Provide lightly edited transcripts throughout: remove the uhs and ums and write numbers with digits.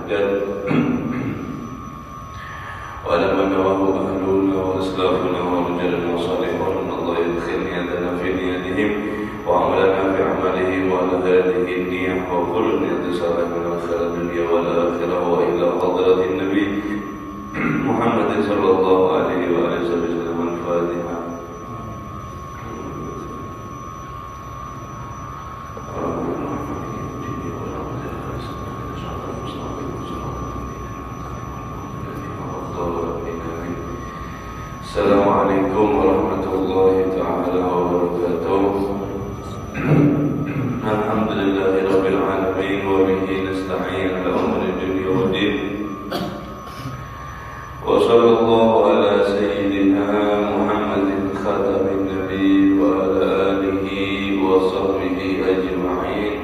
dan ولما نواه أهلنا وأسلافنا ورجالنا وصالحون الله يدخل يدنا في نيتهم وعملنا في عمله وعلى هذه النية وكل نية صالح من الخير الدنيا والآخرة وإلى حضرة النبي محمد صلى الله عليه وآله وسلم. الفاتحة. Assalamualaikum warahmatullahi ta'ala wabarakatuh. Alhamdulillahirabbil alamin wa bihi nasta'in ala umuri dunya waddin. Wa sallallahu ala sayyidina Muhammadin khatamin nabiy wa ala alihi wa sahbihi ajma'in.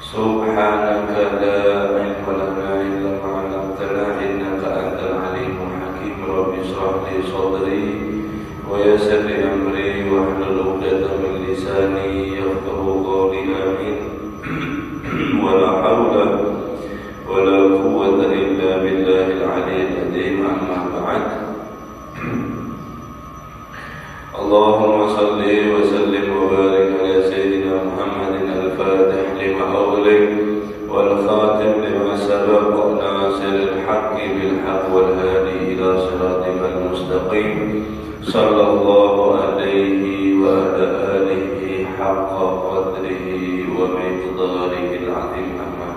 Subhanaka la ilma lana illa ma 'allamtana innaka antal alimul hakim. Rabbi shrah li sadri wa yassir li amri wahlul 'uqdatam min lisani yafqahu qawli. Amin. Wa la hawla wa la quwwata illa billahil 'aliyyil 'azim. Amma ba'd. Allahumma salli wa sallim wa barik ala sayyidina Muhammadin al-fatih lima ughliq wal khatim lima sabaq nasiril haqqi bil haqq wal hadi ila siratikal mustaqim sallallahu alaihi wa ala alihi haqqa qadrihi wa miqdarihi al-'azim. Amma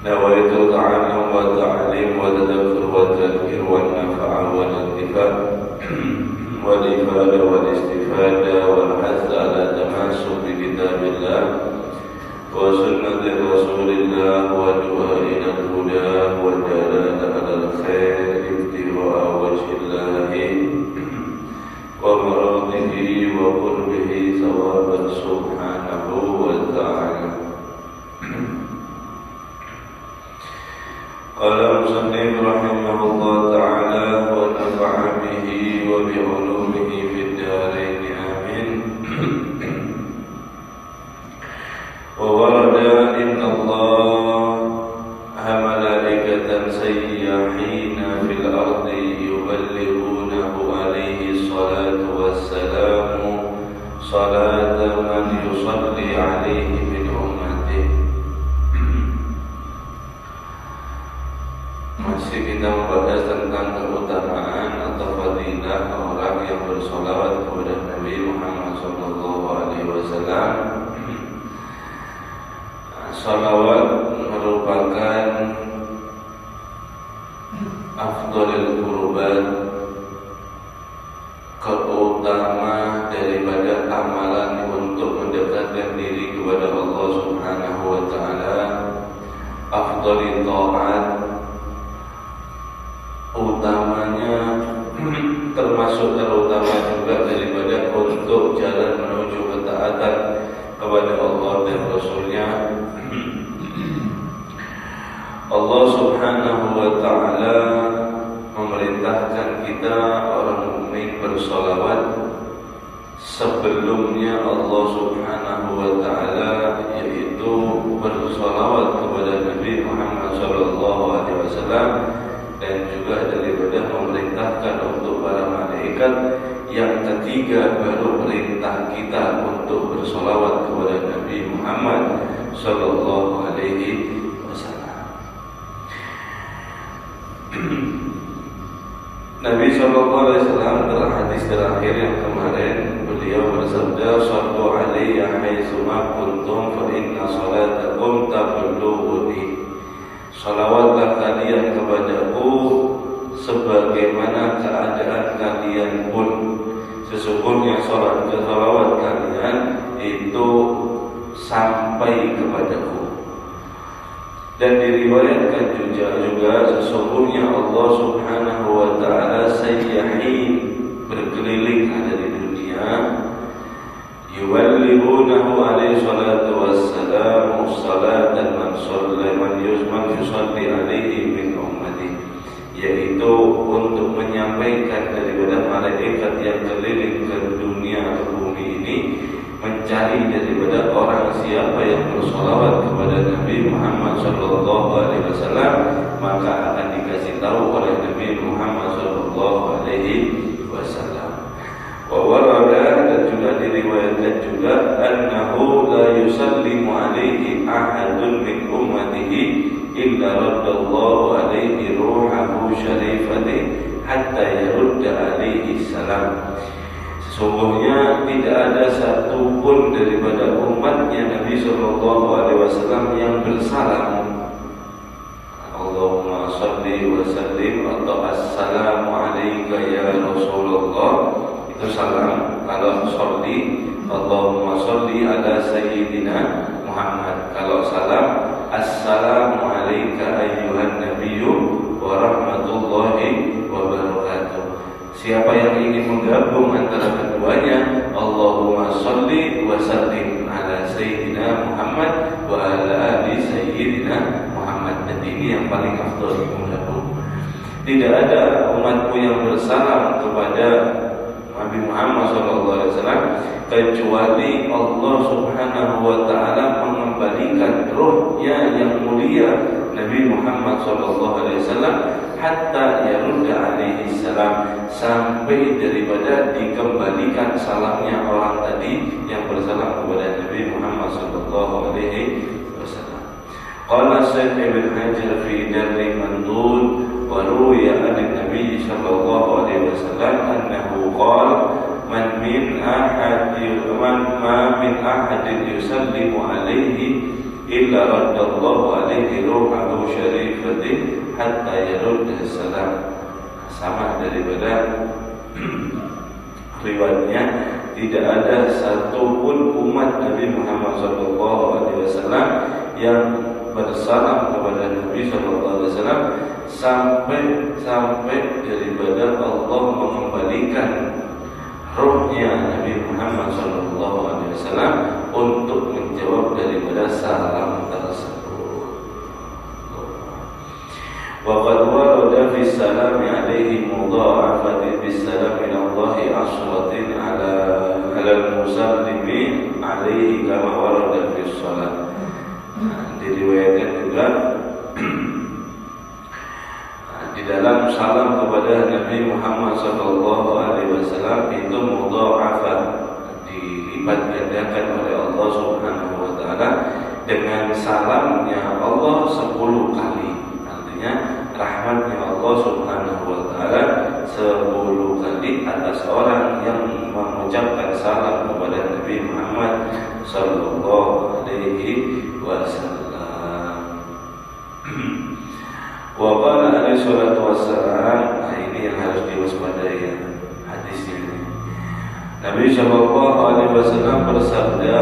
nawaitu ta'allum wa ta'lim wa tadabkur wa tadhkir wa nafa'a wa intifa' wal ifada wal istifada wal hadd ala tamassuk bi kitabillah wa sunnati rasulillah wa du'a ila al-huda wa dalala ala al-khair ibtigha'a wajhillahi wa maradihi wa qurbihi thawaban subhanahu wa ta'ala. Qala musannif rahimahullah ta'ala wa nafa'a bihi wa bi 'ulumihi fid darain. Amin. Wa warada inna Allaha malaikatan sayyahina fil ardi yuballighunahu alaihi salatu wassalamu salata man yusalli alaihi min ummatihi. Masih kita membahas tentang keutamaan atau fadilah orang yang bersolawat kepada Nabi Muhammad SAW. Salawat merupakan afdhalul qurbat, keutama daripada amalan untuk mendekatkan diri kepada Allah Subhanahu wa ta'ala. Afdhalul ta'at, utamanya termasuk terutama juga daripada untuk jalan menuju ketaatan kepada Allah dan Rasulnya. Allah Subhanahu wa ta'ala memerintahkan kita orang mukmin bersolawat sebelumnya Allah Subhanahu wa ta'ala, yaitu bersolawat kepada Nabi Muhammad SAW, dan juga daripada memerintahkan untuk para malaikat. Yang ketiga baru perintah kita untuk bersolawat kepada Nabi Muhammad sallallahu alaihi wasallam. Nabi sallallahu alaihi wasallam dalam hadis terakhir yang kemarin beliau bersabda, "Shallu alayya haitsuma kuntum fa inna salatakum tablughuni." Salawatlah kalian kepadaku sebagaimana keadaan kalian pun. Sesungguhnya salawat kalian itu sampai kepadaku. Dan diriwayatkan juga sesungguhnya Allah Subhanahu wa ta'ala sayyahin, berkeliling ada di dunia, yuballighunahu alaihi salatu wassalamu salatan man yusalli alaihi min ummati, yaitu untuk menyampaikan daripada malaikat yang keliling ke dunia, ke bumi ini, mencari daripada orang siapa yang bersolawat kepada Nabi Muhammad sallallahu alaihi ahadun min ummatihi illa raddallahu alaihi ruhahu syarifati hatta yarudda alaihi salam. Sesungguhnya tidak ada satu pun daripada umatnya Nabi sallallahu alaihi wasallam yang bersalam Allahumma salli wa sallim atau assalamu alayka ya Rasulullah. Itu salam. Kalau sholli, Allahumma sholli ala sayyidina Muhammad. Kalau salam, assalamu alayka ayyuhan nabiyyu wa rahmatullahi wa barakatuh. Siapa yang ingin menggabung antara keduanya, Allahumma sholli wa sallim ala sayyidina Muhammad wa ala ali sayyidina Muhammad. Dan ini yang paling afdal menggabung. Tidak ada umatmu yang bersalam kepada Nabi Muhammad SAW kecuali Allah Subhanahu wa Ta'ala mengembalikan ruhnya yang mulia Nabi Muhammad SAW hatta yarudda alaihi salam, sampai daripada dikembalikan salamnya orang tadi yang bersalam kepada Nabi Muhammad SAW. Qala Syekh Ibn Hajar fi Darri Mandud wa ruwiya an Nabi sallallahu alaihi wasallam annahu qala man min ahadin yusallimu alaihi illa raddallahu alaihi ruhahu syarifati hatta yarudda salam. Sama daripada riwayatnya, tidak ada satupun umat Nabi Muhammad SAW yang bersalam kepada Nabi SAW sampai daripada Allah mengembalikan ruhnya Nabi Muhammad SAW untuk menjawab daripada salam tersebut. Waqad warada fi salami alaihi mudha'afati bis salam min Allah aswatin ala al-musallimi alaihi kama warada fi shalat. Diriwayatkan juga di dalam salam kepada Nabi Muhammad SAW itu mudha'afah, dilipat gandakan oleh Allah Subhanahu wa Ta'ala dengan salamnya Allah 10 kali. Artinya rahmatnya Allah Subhanahu wa Ta'ala 10 kali atas orang yang mengucapkan salam kepada Nabi Muhammad sallallahu alaihi wasallam. Wa qala alaihi salatu wassalam, ini yang harus diwaspadai ya, hadisnya ini. Nabi sallallahu alaihi wasallam bersabda,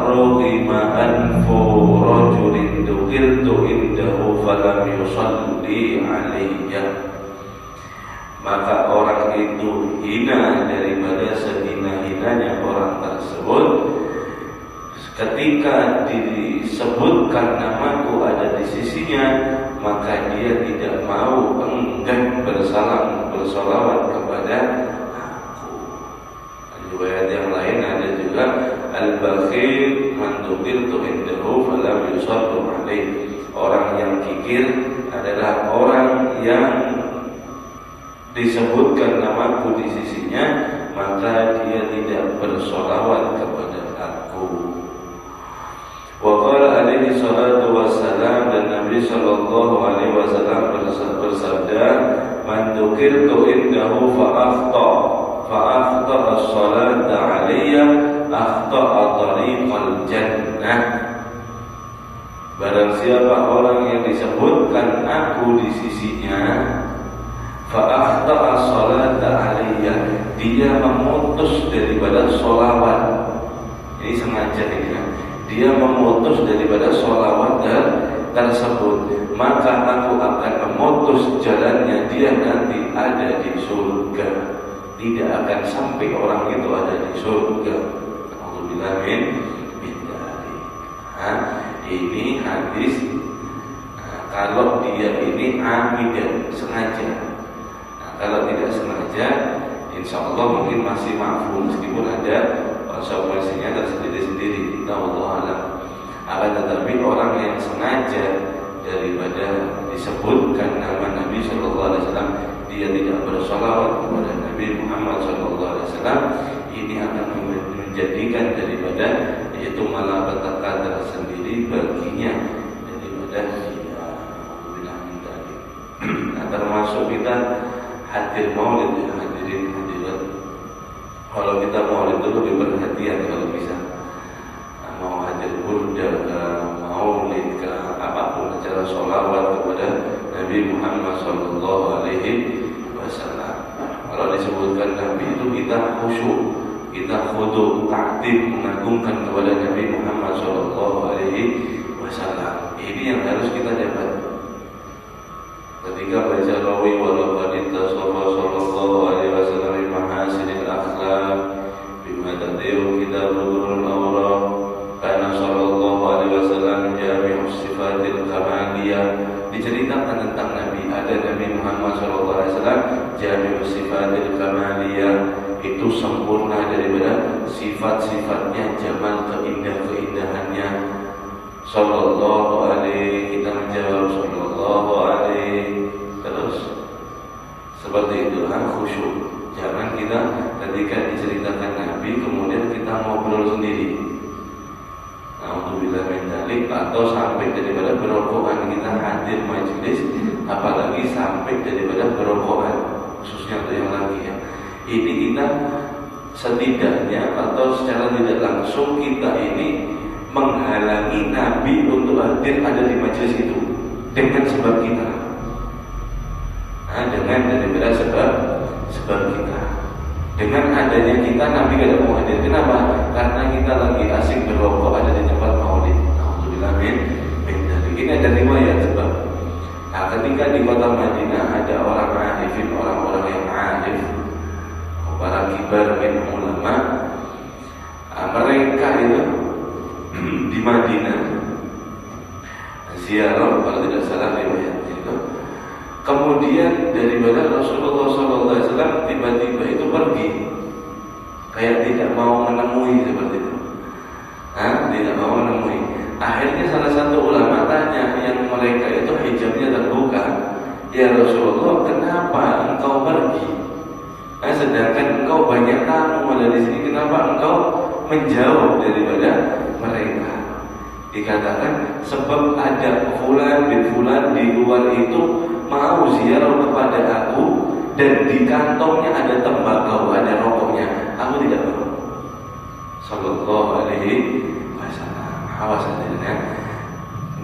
"Rughima anfu rajulin dzukirtu indahu falam yusalli alayya." Maka orang itu hina daripada sehina-hinanya orang tersebut ketika disebutkan namaku ada di sisinya, maka dia tidak mau, enggan bersalawat kepada aku. Riwayat yang lain ada juga al-bakhil man dzukirtu indahu falam yusallu alaihi. Orang yang kikir adalah orang yang disebutkan namaku di sisinya, maka dia tidak bersolawat kepada aku. Wa qala alaihi salatu wassalam, dan Nabi sallallahu alaihi wasallam bersabda, man dzukirtu indahu fa akhta as-salata alayya akhta tariqal jannah. Barang siapa orang yang disebutkan aku di sisinya, fa akhta as-salata alayya, dia memutus daripada sholawat. Ini sengaja ini ya. Dia memutus daripada sholawat tersebut, maka aku akan memutus jalannya dia nanti ada di surga. Tidak akan sampai orang itu ada di surga. Alhamdulillah min dzalik. Ini hadis kalau dia ini amidan, sengaja. Kalau tidak sengaja, insya Allah mungkin masih mafhum, meskipun ada konsekuensinya tersendiri-sendiri. Allah alam. Akan tetapi orang yang sengaja daripada disebutkan nama Nabi Sallallahu Alaihi Wasallam, dia tidak bersolawat kepada Nabi Muhammad Sallallahu Alaihi Wasallam, ini akan menjadikan daripada yaitu malapetaka tersendiri baginya daripada dia. Nah, termasuk kita hadir maulid ya, hadirin hadirat. Kalau kita maulid itu lebih perhatian kalau bisa. Nah, mau hadir burda, maulid, apapun acara sholawat kepada Nabi Muhammad Sallallahu Alaihi Wasallam. Kalau disebutkan Nabi itu kita khusyuk, kita khudu, ta'zim, mengagungkan kepada Nabi Muhammad Sallallahu Alaihi Wasallam. Ini yang harus kita dapat. Ketika baca rawi walaqad tasafa sallallahu alaihi wasallam bi mahasinil akhlaq bima tadiru kitabul awraq kana sallallahu alaihi wasallam jami'u sifatil kamaliyah. Diceritakan tentang Nabi, ada Nabi Muhammad sallallahu alaihi wasallam jami'u sifatil kamaliyah, itu sempurna daripada sifat-sifatnya, jamal, keindahannya. Sallallahu alaihi, kita menjawab sallallahu alaihi. Terus seperti itulah khusyuk. Jangan kita ketika diceritakan Nabi kemudian kita ngobrol sendiri. Alhamdulillah min dzalik, atau sampai daripada berokokan kita hadir majelis, apalagi sampai daripada berokokan, khususnya untuk yang lagi ya. Ini kita setidaknya atau secara tidak langsung kita ini menghalangi Nabi untuk hadir ada di majelis itu dengan sebab kita. Nah, dengan daripada sebab kita. Dengan adanya kita Nabi tidak mau hadir. Kenapa? Karena kita lagi asik berrokok ada di tempat maulid. Alhamdulillah min dzalik. Ini ada riwayat sebab. Nah, ketika di kota Madinah ada orang arifin, orang-orang yang arif, para kibar min ulama, mereka itu di Madinah ziarah, kalau tidak salah riwayatnya itu. Kemudian daripada Rasulullah SAW tiba-tiba itu pergi, kayak tidak mau menemui seperti itu. Tidak mau menemui. Akhirnya salah satu ulama tanya yang mereka itu hijabnya terbuka, ya Rasulullah, kenapa engkau pergi? Sedangkan engkau banyak tamu ada di sini, kenapa engkau menjauh daripada mereka? Dikatakan sebab ada fulan bin fulan di luar itu mau ziarah kepada aku dan di kantongnya ada tembakau, ada rokoknya, aku tidak mau. Sallallahu alaihi wasallam. Awas hadirin.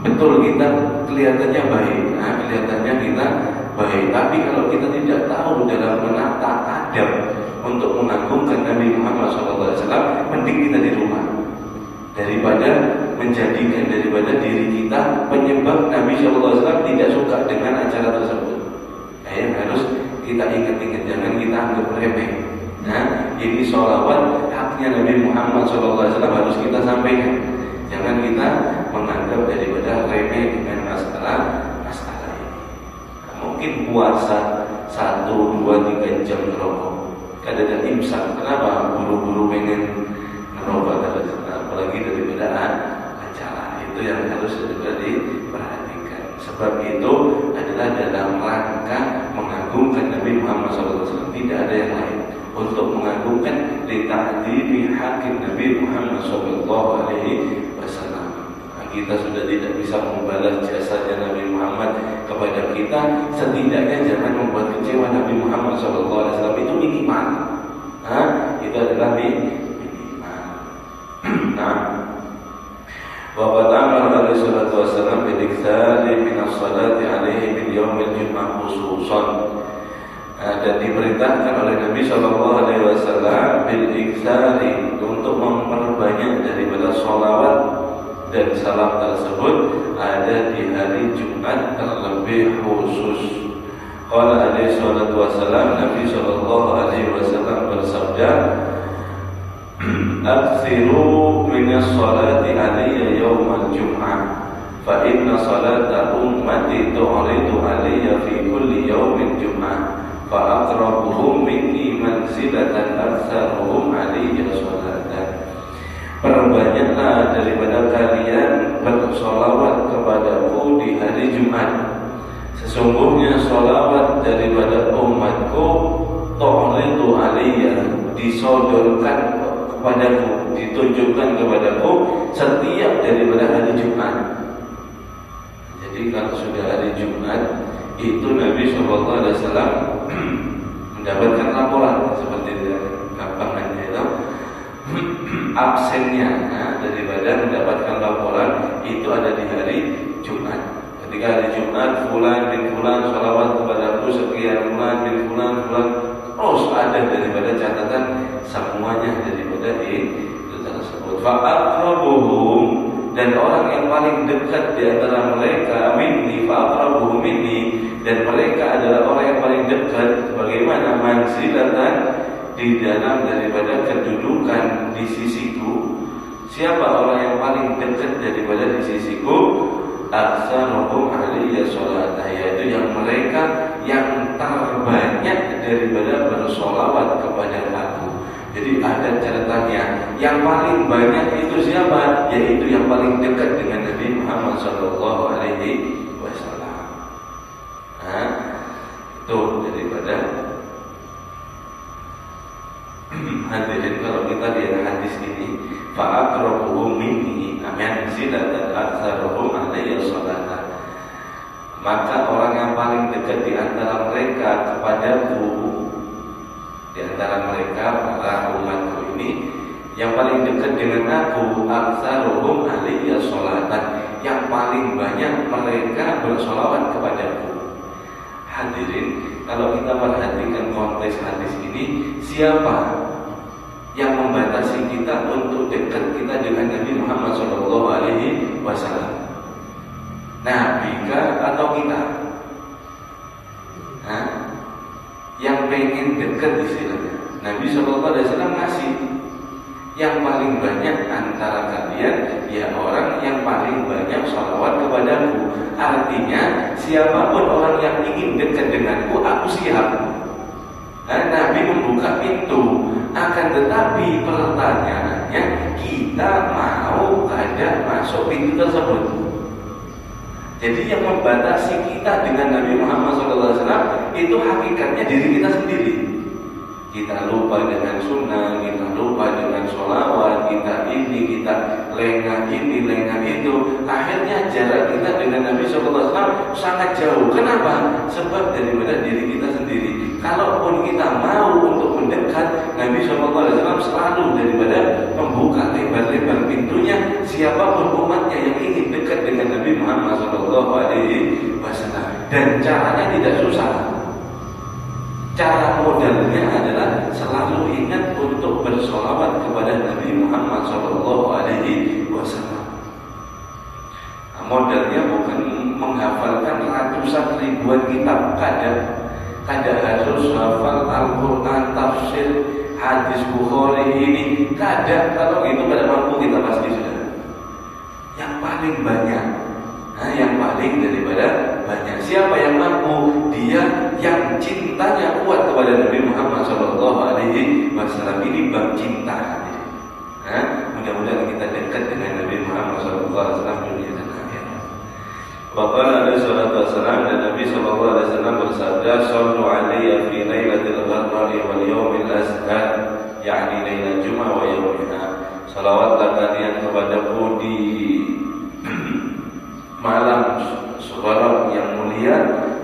Betul kita kelihatannya baik, kelihatannya kita baik, tapi kalau kita tidak tahu dalam menata adab untuk mengagungkan Nabi Muhammad SAW, mending kita di rumah daripada menjadikan daripada diri kita penyebab Nabi SAW tidak suka dengan acara tersebut. Yang harus kita ingat-ingat, jangan kita anggap remeh. Nah, ini sholawat haknya Nabi Muhammad SAW harus kita sampaikan. Jangan kita menganggap daripada remeh dengan masalah ini. Mungkin puasa 1, 2, 3 jam ngerokok, kadang-kadang imsak. Kenapa? Buru-buru pengen ngerokok, apalagi daripada acara. Itu yang harus diperhatikan. Sebab itu adalah dalam rangka mengagungkan Nabi Muhammad SAW, tidak ada yang lain. Untuk mengagungkan lita'dimi hakim Nabi Muhammad SAW. Kita sudah tidak bisa membalas jasanya Nabi Muhammad kepada kita, setidaknya jangan membuat kecewa Nabi Muhammad SAW. Itu minimal. Itu adalah minimal. Wa qad amara alaihi salatu wasallam bil iktsari min as-salati alaihi bil yaumil jum'ah khususan. Dan diperintahkan oleh Nabi sallallahu alaihi wasallam bil iktsari, untuk memperbanyak daripada sholawat dan salam tersebut ada di hari Jumat terlebih khusus. Qala alaihi salatu wasallam, Nabi sallallahu alaihi wasallam bersabda, "Aksiru minas salati alayya yawmal jum'ah, fa inna salata ummati tu'ridu alayya fi kulli yawmin jum'ah, fa aqrabuhum minni manzilatan aktsaruhum alayya salatan." Perbanyaklah daripada kalian bersolawat kepadaku di hari Jumat. Sesungguhnya solawat daripada umatku tu'ridu alayya, disodorkan kepadaku, ditunjukkan kepadaku setiap daripada hari Jumat. Jadi kalau sudah hari Jumat itu Nabi SAW mendapatkan laporan seperti gampangannya itu absennya daripada mendapatkan laporan itu ada di hari Jumat. Ketika hari Jumat fulan bin fulan sholawat kepadaku sekian, fulan bin fulan terus ada daripada catatan semuanya daripada itu tersebut. Fa'aqrabuhum, dan orang yang paling dekat di antara mereka minni, fa'aqrabuhum minni, dan mereka adalah orang yang paling dekat bagaimana manzilatan di dalam daripada kedudukan di sisiku. Siapa orang yang paling dekat daripada di sisiku? Aktsaruhum alaiya sholatan, yaitu yang mereka yang terbanyak daripada bersolawat kepada aku. Jadi ada catatannya, yang paling banyak itu siapa? Yaitu yang paling dekat dengan Nabi Muhammad sallallahu alaihi wasallam. Itu daripada hadirin, kalau kita lihat hadis ini, fa'aqrabuhum minni manzilatan aktsaruhum alayya sholatan, maka orang yang paling dekat di antara mereka kepadaku, di antara mereka para umatku ini, yang paling dekat dengan aku, aktsaruhum alayya sholatan, yang paling banyak mereka bersolawat kepadaku. Hadirin, kalau kita perhatikan konteks hadis ini, siapa yang membatasi kita untuk dekat kita dengan Nabi Muhammad SAW? Nabi atau kita? Yang pengen dekat istilahnya. Nabi SAW ngasih. Yang paling banyak antara kalian ya orang yang paling banyak sholawat kepadaku. Artinya siapapun orang yang ingin dekat denganku, aku siap. Nabi membuka pintu. Akan tetapi pertanyaannya, kita mau kada masuk pintu tersebut. Jadi yang membatasi kita dengan Nabi Muhammad SAW itu hakikatnya diri kita sendiri. Kita lupa dengan sunnah, kita lupa dengan sholawat, kita lengah ini, lengah itu. Akhirnya jarak kita dengan Nabi SAW sangat jauh. Kenapa? Sebab daripada diri kita sendiri. Kalaupun kita mau untuk mendekat, Nabi SAW selalu daripada membuka lebar-lebar pintunya. Siapapun umatnya yang ingin dekat dengan Nabi Muhammad SAW, dan caranya tidak susah. Cara modalnya adalah selalu ingat untuk bersolawat kepada Nabi Muhammad SAW. Modalnya bukan menghafalkan ratusan ribuan kitab, kada harus hafal Al-Quran, tafsir, hadis Bukhari ini, kada. Kalau itu kada mampu kita pasti sudah. Yang paling banyak, yang paling daripada banyak. Siapa yang mampu? Dia yang cintanya kuat kepada Nabi Muhammad SAW. Ini bab cinta. Mudah-mudahan kita dekat dengan Nabi Muhammad SAW dunia dan akhirat. Bapak Nabi SAW dan Nabi SAW bersabda, "Sallu alaiya fi lailatul ghadri wal yawmil azhar," yakni lailatul Jumat wa yaumiha. Salawatlah kalian kepadaku di malam Sugharab yang mulia,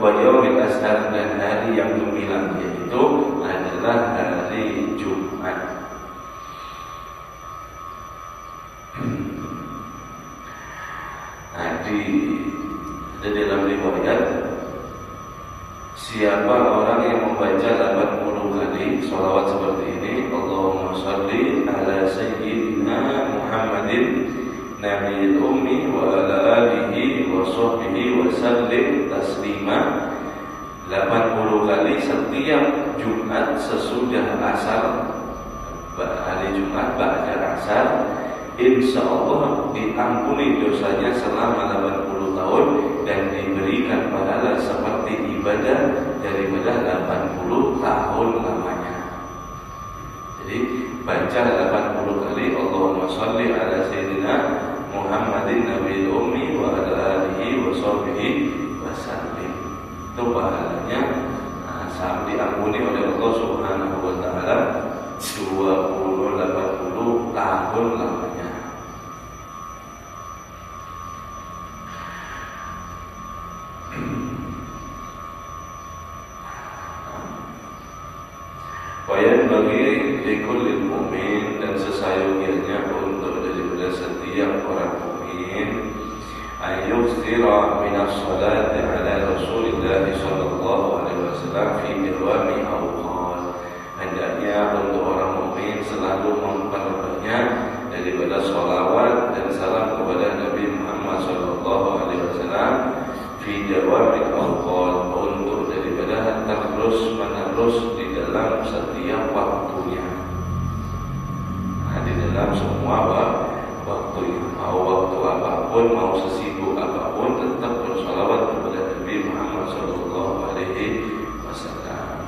wa yaumil azhar, dan hari yang gemilang, yaitu adalah hari Jumat. Di dalam riwayat, siapa orang yang membaca 80 kali sholawat seperti ini, Allahumma sholli ala sayyidina Muhammadin Nabiil ummi wa ala alihi wa sahbihi wa sallim taslima, 80 kali setiap Jumat sesudah asar, hari Jumat ba'da asar, insyaallah diampuni dosanya selama 80 tahun dan diberikan pahala seperti ibadah daripada 80 tahun lamanya. Jadi baca 80 kali Allahumma sholli ala sayyidina Muhammadin Nabiil ummi wa ala alihi wa sahbihi wa sallim. Itu pahalanya diampuni oleh Allah Subhanahu wa taala 80 tahun lamanya. Wayan bagi likulil mu'min, dan sesayogianya untuk daripada setiap orang mukmin ayyukthira minas salati ala Rasulillah sallallahu alaihi wasallam fi dawami awqat. Hendaknya untuk orang mukmin selalu memperbanyak daripada salawat dan salam kepada Nabi Muhammad sallallahu alaihi wasallam fi dawami awqat, untuk daripada terus menerus di dalam setiap waktunya. Di dalam semua waktu, mau waktu apapun, mau sesibuk apapun, tetap bersalawat kepada Nabi Muhammad sallallahu alaihi wasallam.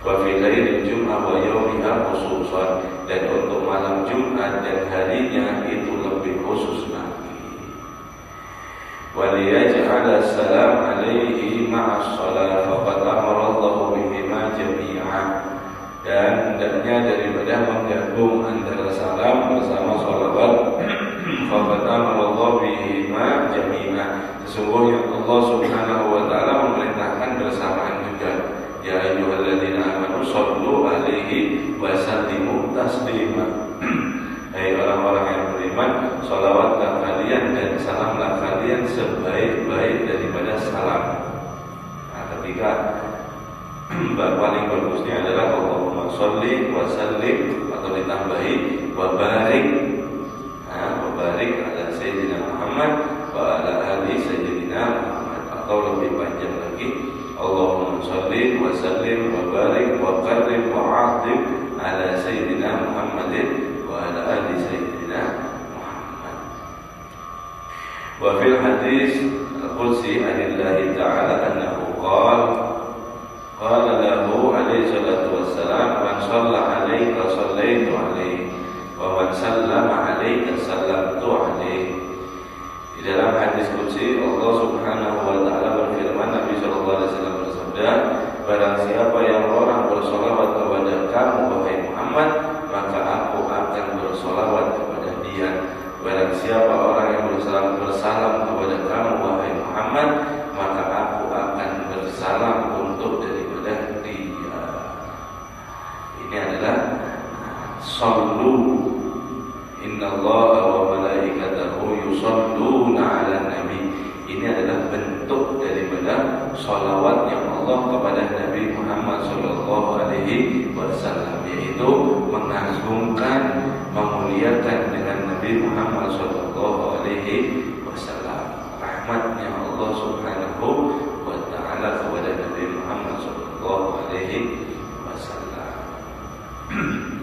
Wa fi lailil jum'ah wa yawmiha khususan, dan untuk malam Jumat dan harinya itu lebih khusus lagi. Wa liyaj'ala salam alaihi ma'as salat faqad amara Allah bihima jami'an, dan hendaknya daripada menggabung antara salam bersama sholawat. Faqad amara Allah bihima jami'an, sesungguhnya Allah subhanahu wa ta'ala memerintahkan bersamaan juga. Ya ayyuhalladzina amanu shollu alaihi wa sallimu taslima. Hai orang-orang yang beriman, sholawatlah kalian dan salamlah kalian sebaik-baik daripada salam. Nah, ketika paling bagusnya adalah Allahumma sholli wa sallim, atau ditambahi wa barik, wa barik ala Sayyidina Muhammad wa ala ali Sayyidina Muhammad, atau lebih panjang lagi Allahumma sholli wa sallim wa barik wa qarrib wa a'zim ala Sayyidina Muhammadin wa ala ali Sayyidina Muhammad. Wa fil hadis al-qudsi anillahi ta'ala annahu qala lahu alaihi salatu wassalam, man shalla alaika sallaitu alaihi wa man sallama alaika sallamtu alaihi. Di dalam hadis qudsi Allah subhanahu wa ta'ala berfirman, Nabi sallallahu alaihi wasallam bersabda, barang siapa yang orang bersolawat kepada kamu wahai Muhammad, maka aku akan bersolawat kepada dia. Barang siapa orang yang bersalam kepada kamu wahai Muhammad, maka aku akan bersalam untuk daripada dia. Ini adalah sallu innallaha wa malaikatahu yusalluna 'alan nabi. Ini adalah bentuk daripada salawatnya Allah kepada Nabi Muhammad sallallahu alaihi wasallam, yaitu mengagungkan, memuliakan dengan Nabi Muhammad sallallahu alaihi wasallam. Rahmatnya Allah subhanahu wa ta'ala kepada Nabi Muhammad sallallahu alaihi wasallam.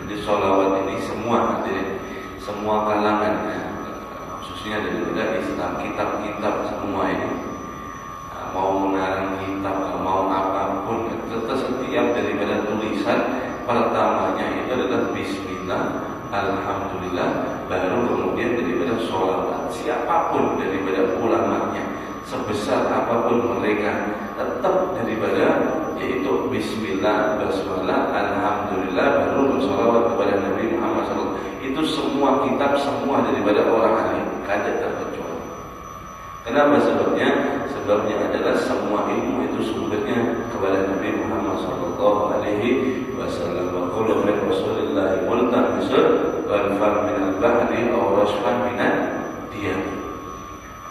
Jadi salawat ini semua hadirin, semua kalangan, khususnya daripada Islam, kitab-kitab semua ini, mau mengarang kitab, mau apapun, tetap setiap daripada tulisan pertamanya itu adalah Bismillah, Alhamdulillah, baru kemudian daripada sholawat. Siapapun daripada ulamanya, sebesar apapun mereka, tetap daripada yaitu Bismillah, Basmalah, Alhamdulillah, baru bersolawat kepada Nabi Muhammad SAW. Itu semua kitab, semua daripada orang alim, kada terkecuali. Kenapa sebabnya? Sebabnya adalah semua ilmu itu sumbernya kepada Nabi Muhammad sallallahu alaihi wasallam. Wa qala Rasulullah multamisul ghalfan minal bahri aw rashfan minad diyam.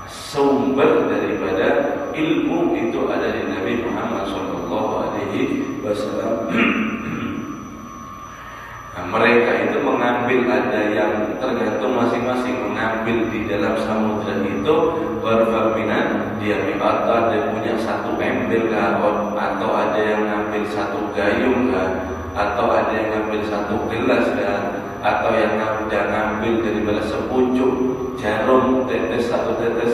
Sumber daripada ilmu itu ada di Nabi Muhammad sallallahu alaihi wasallam. Nah, mereka itu mengambil, ada yang tergantung masing-masing mengambil di dalam samudra itu berfaminan dia, atau ada yang punya satu ember kah, atau ada yang ngambil satu gayung kah, atau ada yang ngambil satu gelas kah, atau yang ngambil daripada sepucuk jarum, tetes satu tetes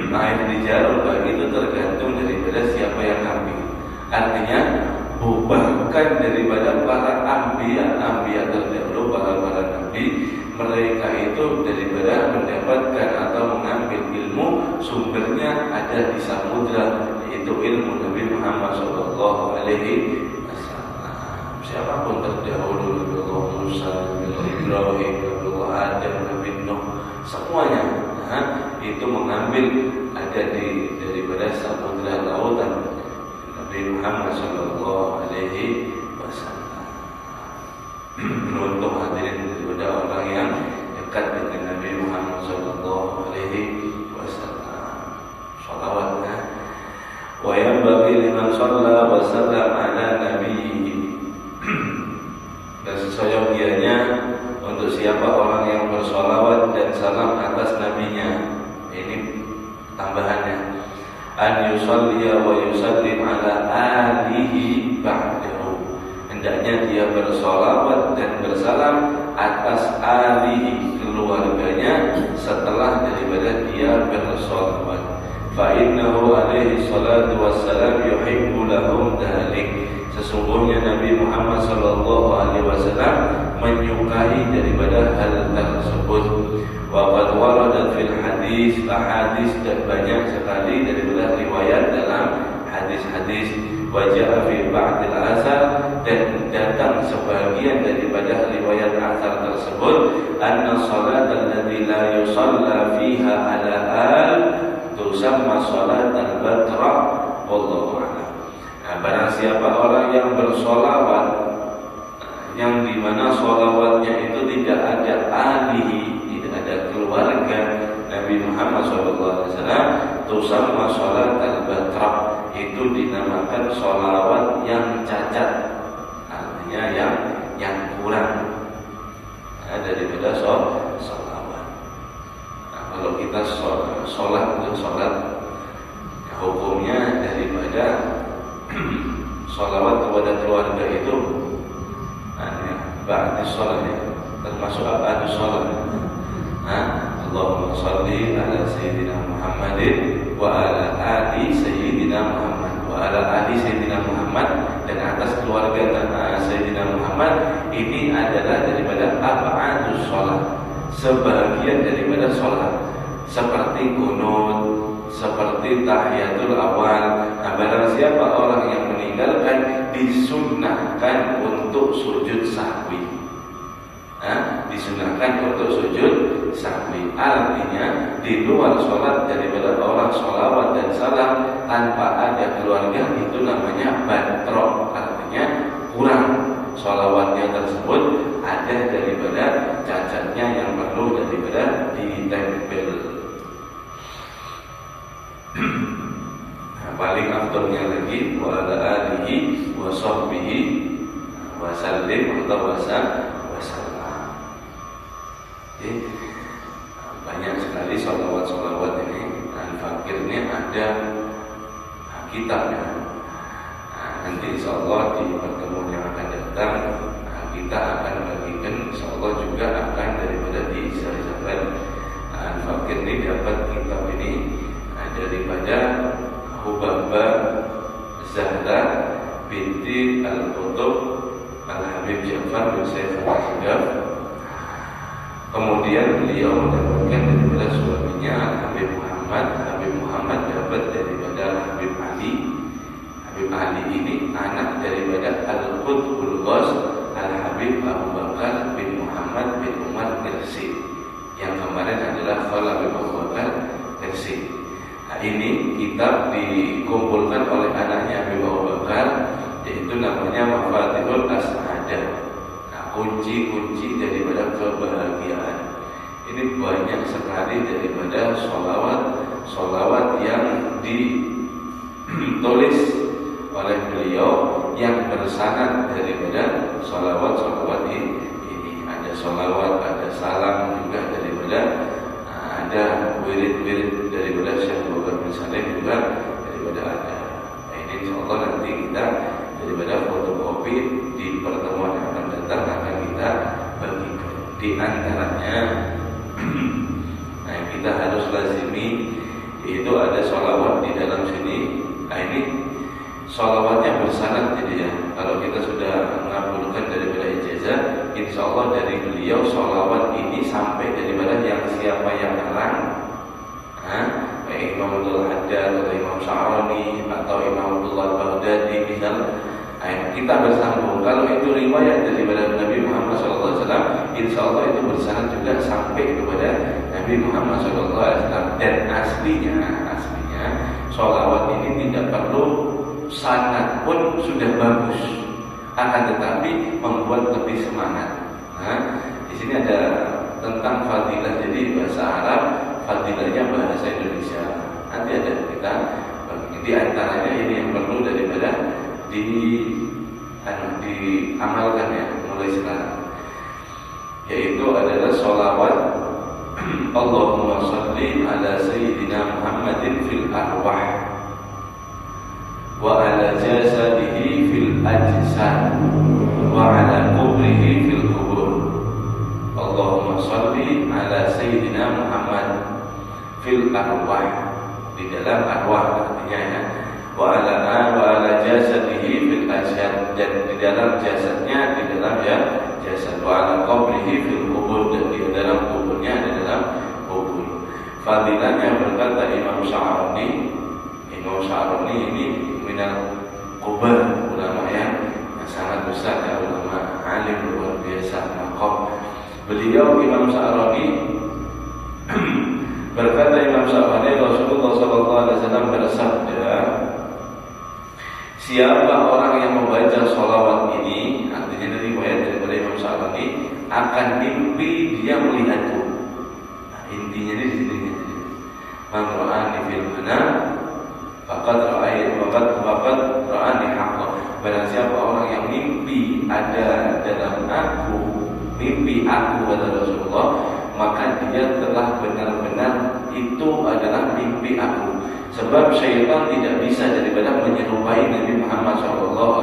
air di jarum kah, itu tergantung daripada siapa yang ngambil. Artinya bahkan daripada para anbiya terdahulu, para nabi, mereka itu daripada mendapatkan atau mengambil ilmu, sumbernya ada di samudra, yaitu ilmu Nabi Muhammad sallallahu alaihi wasallam. siapapun terdahulu, Nabi Allah Musa, Nabi Allah Ibrahim, Nabi Allah Adam, Nabi Nuh, semuanya itu mengambil ada daripada samudra lautan Nabi Muhammad Sallallahu Alaihi Wasallam. Untuk hadirin daripada orang yang dekat dengan Nabi Muhammad Sallallahu Alaihi Wasallam, salawatnya. Wa yanbaghi liman shalla wa sallama ala nabiyhi, dan seyogianya untuk siapa orang yang bersolawat dan salam atas nabinya. Ini tambahannya, an yusalliya wa yusallim ala alihi ba'dahu, hendaknya dia bersolawat dan bersalam atas alihi, keluarganya, setelah daripada dia bersolawat. Fa innahu alaihi salatu wassalam yuhibbu lahum dhalik, sesungguhnya Nabi Muhammad sallallahu alaihi wasallam menyukai daripada hal tersebut. Wa qad waradat fil hadis, ahadits dan banyak sekali daripada riwayat dalam hadis-hadis. Wa ja'a fi ba'dil asar, dan datang sebagian daripada riwayat asar tersebut, anna salat allati la yusalla fiha ala al tusamma salat al-batra, wallahu a'lam. Nah, barang siapa orang yang bersolawat yang dimana solawatnya itu tidak ada alihi, tidak ada keluarga Nabi Muhammad SAW, tusamma salat al-batra, itu dinamakan solawat yang cacat, artinya yang kurang daripada solawat. Nah, kalau kita sholat itu sholat hukumnya daripada sholawat kepada keluarga itu ba'di sholat, termasuk apa sholat. Allahumma sholli ala sayyidina Muhammadin wa ala ali sayyidina Muhammad wa ala ali sayyidina Muhammad, dan atas keluarga sayyidina Muhammad. Ini adalah daripada ab'adus sholat, sebagian daripada sholat, seperti qunut, seperti tahiyatul awal. Nah, barang siapa orang yang meninggalkan, disunnahkan untuk sujud sahwi. Disunahkan untuk sujud sahwi, artinya di luar sholat daripada orang sholawat dan salam tanpa ada keluarga, itu namanya batrok, artinya kurang. Sholawatnya tersebut ada daripada cacatnya yang perlu daripada ditempel. Paling afdalnya lagi wa ala alihi wa sahbihi wa sallim atau wasallam. Banyak sekali sholawat-sholawat ini. Al-Fakir ini ada kitabnya. Nanti insyaAllah di pertemuan yang akan datang kita akan bagikan, insyaAllah juga akan daripada disampaikan. Al-Fakir ini dapat kitab ini daripada Hubabah Zahra binti Al-Qutub Al-Habib Ja'far bin Sayyid Al-Qudaf. Kemudian beliau mendapatkan daripada suaminya Al-Habib Muhammad. Habib Muhammad dapat daripada Habib Ali. Habib Ali ini anak daripada Al-Qutbul Ghos Al-Habib Abu Bakar bin Muhammad bin Umar Gersi, yang kemarin adalah Khalil bin Abu Bakar Gersi. Nah, ini kitab dikumpulkan oleh anaknya Habib Abu Bakar, yaitu namanya Mafatihul As'adah. Nah, kunci-kunci daripada kebahagiaan. Ini banyak sekali daripada sholawat yang ditulis oleh beliau yang bersanad daripada sholawat ini. Ada sholawat, ada salam juga daripada, ada wirid-wirid daripada Syekh Bakar bin Salim juga daripada ada. Nah, ini insyaallah nanti kita daripada fotokopi di pertemuan yang akan datang akan kita bagikan. Di antaranya nah, kita harus lazimi, itu ada sholawat di dalam sini. Nah, ini sholawatnya bersanad, jadi ya, kalau kita sudah mengabulkan daripada ijazah, insyaallah dari beliau sholawat ini sampai daripada yang siapa yang ngarang, baik Imam Abdul Haddad atau Imam Sya'rani atau Imam Abdullah Baghdadi misal, Kita bersambung. Kalau itu riwayat daripada Nabi Muhammad SAW, insya Allah itu bersanad juga sampai kepada Nabi Muhammad SAW. Dan aslinya sholawat ini tidak perlu sanad pun sudah bagus, akan tetapi membuat lebih semangat. Nah, di sini ada tentang fadilah. Jadi bahasa Arab, fadilahnya bahasa Indonesia. Nanti ada kita di antaranya ini yang perlu daripada diamalkan ya mulai sekarang, yaitu adalah sholawat Allahumma sholli ala sayyidina Muhammadin fil arwah wa ala jasadihi fil ajsad wa ala kubrihi fil kubur. Allahumma sholli ala sayyidina Muhammad fil arwah, di dalam arwah artinya ya, wa ala jasadihi fil ajsad, dan di dalam jasadnya, di dalam jasad, wa ala qabrihi fil kubur, dan di dalam kuburnya, di dalam kubur. Fadilahnya berkata Imam Sya'rani ini minal kubar, ulama yang sangat besar ya, ulama alim luar biasa maqam. Beliau Imam Sya'rani berkata, Imam Sya'rani, Rasulullah SAW bersabda, siapa orang yang membaca sholawat ini, artinya dari riwayat daripada Imam Sya'rani, akan mimpi dia melihatku. Nah, intinya di sini. Man ra'ani fil manam faqad ra'ani haqqan. Barang siapa orang yang mimpi ada dalam aku, mimpi aku kata Rasulullah, maka dia telah benar-benar itu adalah mimpi aku. Sebab syaitan tidak bisa daripada menyerupai Nabi Muhammad SAW.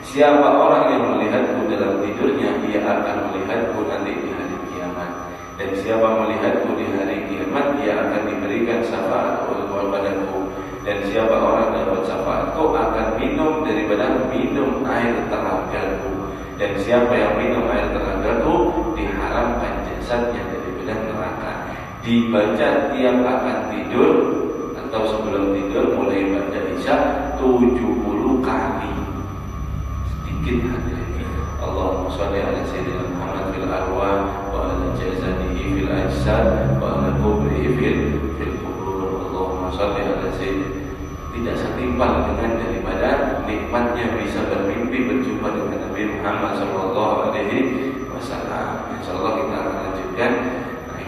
Siapa orang yang melihatku dalam tidurnya, ia akan melihatku nanti di hari kiamat. Dan siapa melihatku di hari kiamat, ia akan diberikan syafaat kepadaku. Dan siapa orang dapat syafaatku akan minum daripada minum air telagaku. Dan siapa yang minum air telagaku, diharamkan jasadnya daripada neraka. Dibaca tiap akan tidur atau sebelum tidur mulai pada isya 70 kali. Sedikit hadirin. Allahumma sholli ala sayyidina Muhammad fil arwah wa ala jasadihi fil ajsad wa ala kubrihi fil kubur. Allahumma sholli ala sayyidina. Tidak setimpal dengan daripada nikmatnya bisa bermimpi berjumpa dengan Nabi Muhammad SAW. Insyaallah kita akan lanjutkan.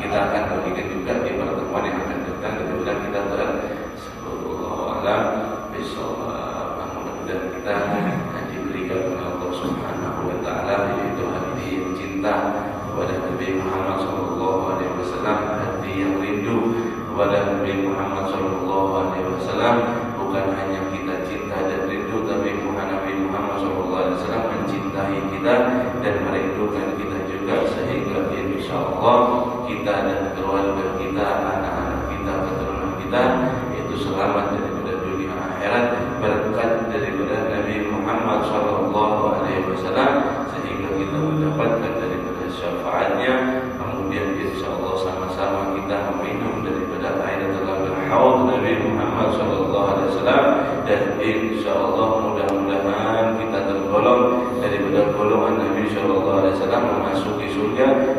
Kita akan bagikan juga di pertemuan yang akan datang. Mudah-mudahan kita sallallahu alam bisawab. Mudah-mudahan kita diberikan oleh Allah Subhanahu wa taala yaitu hati yang cinta kepada Nabi Muhammad SAW, hati yang rindu kepada Nabi Muhammad SAW. Bukan hanya kita cinta dan rindu, tapi Nabi Muhammad SAW mencintai kita dan merindukan kita juga, sehingga insyaallah kita dan keluarga kita, anak-anak kita, keturunan kita itu selamat daripada dunia akhirat berkat daripada Nabi Muhammad SAW, sehingga kita mendapatkan daripada syafaatnya. Kemudian insyaallah sama-sama kita meminum daripada air telaga haud Nabi Muhammad SAW, dan insyaallah mudah-mudahan kita tergolong daripada golongan Nabi SAW memasuki surga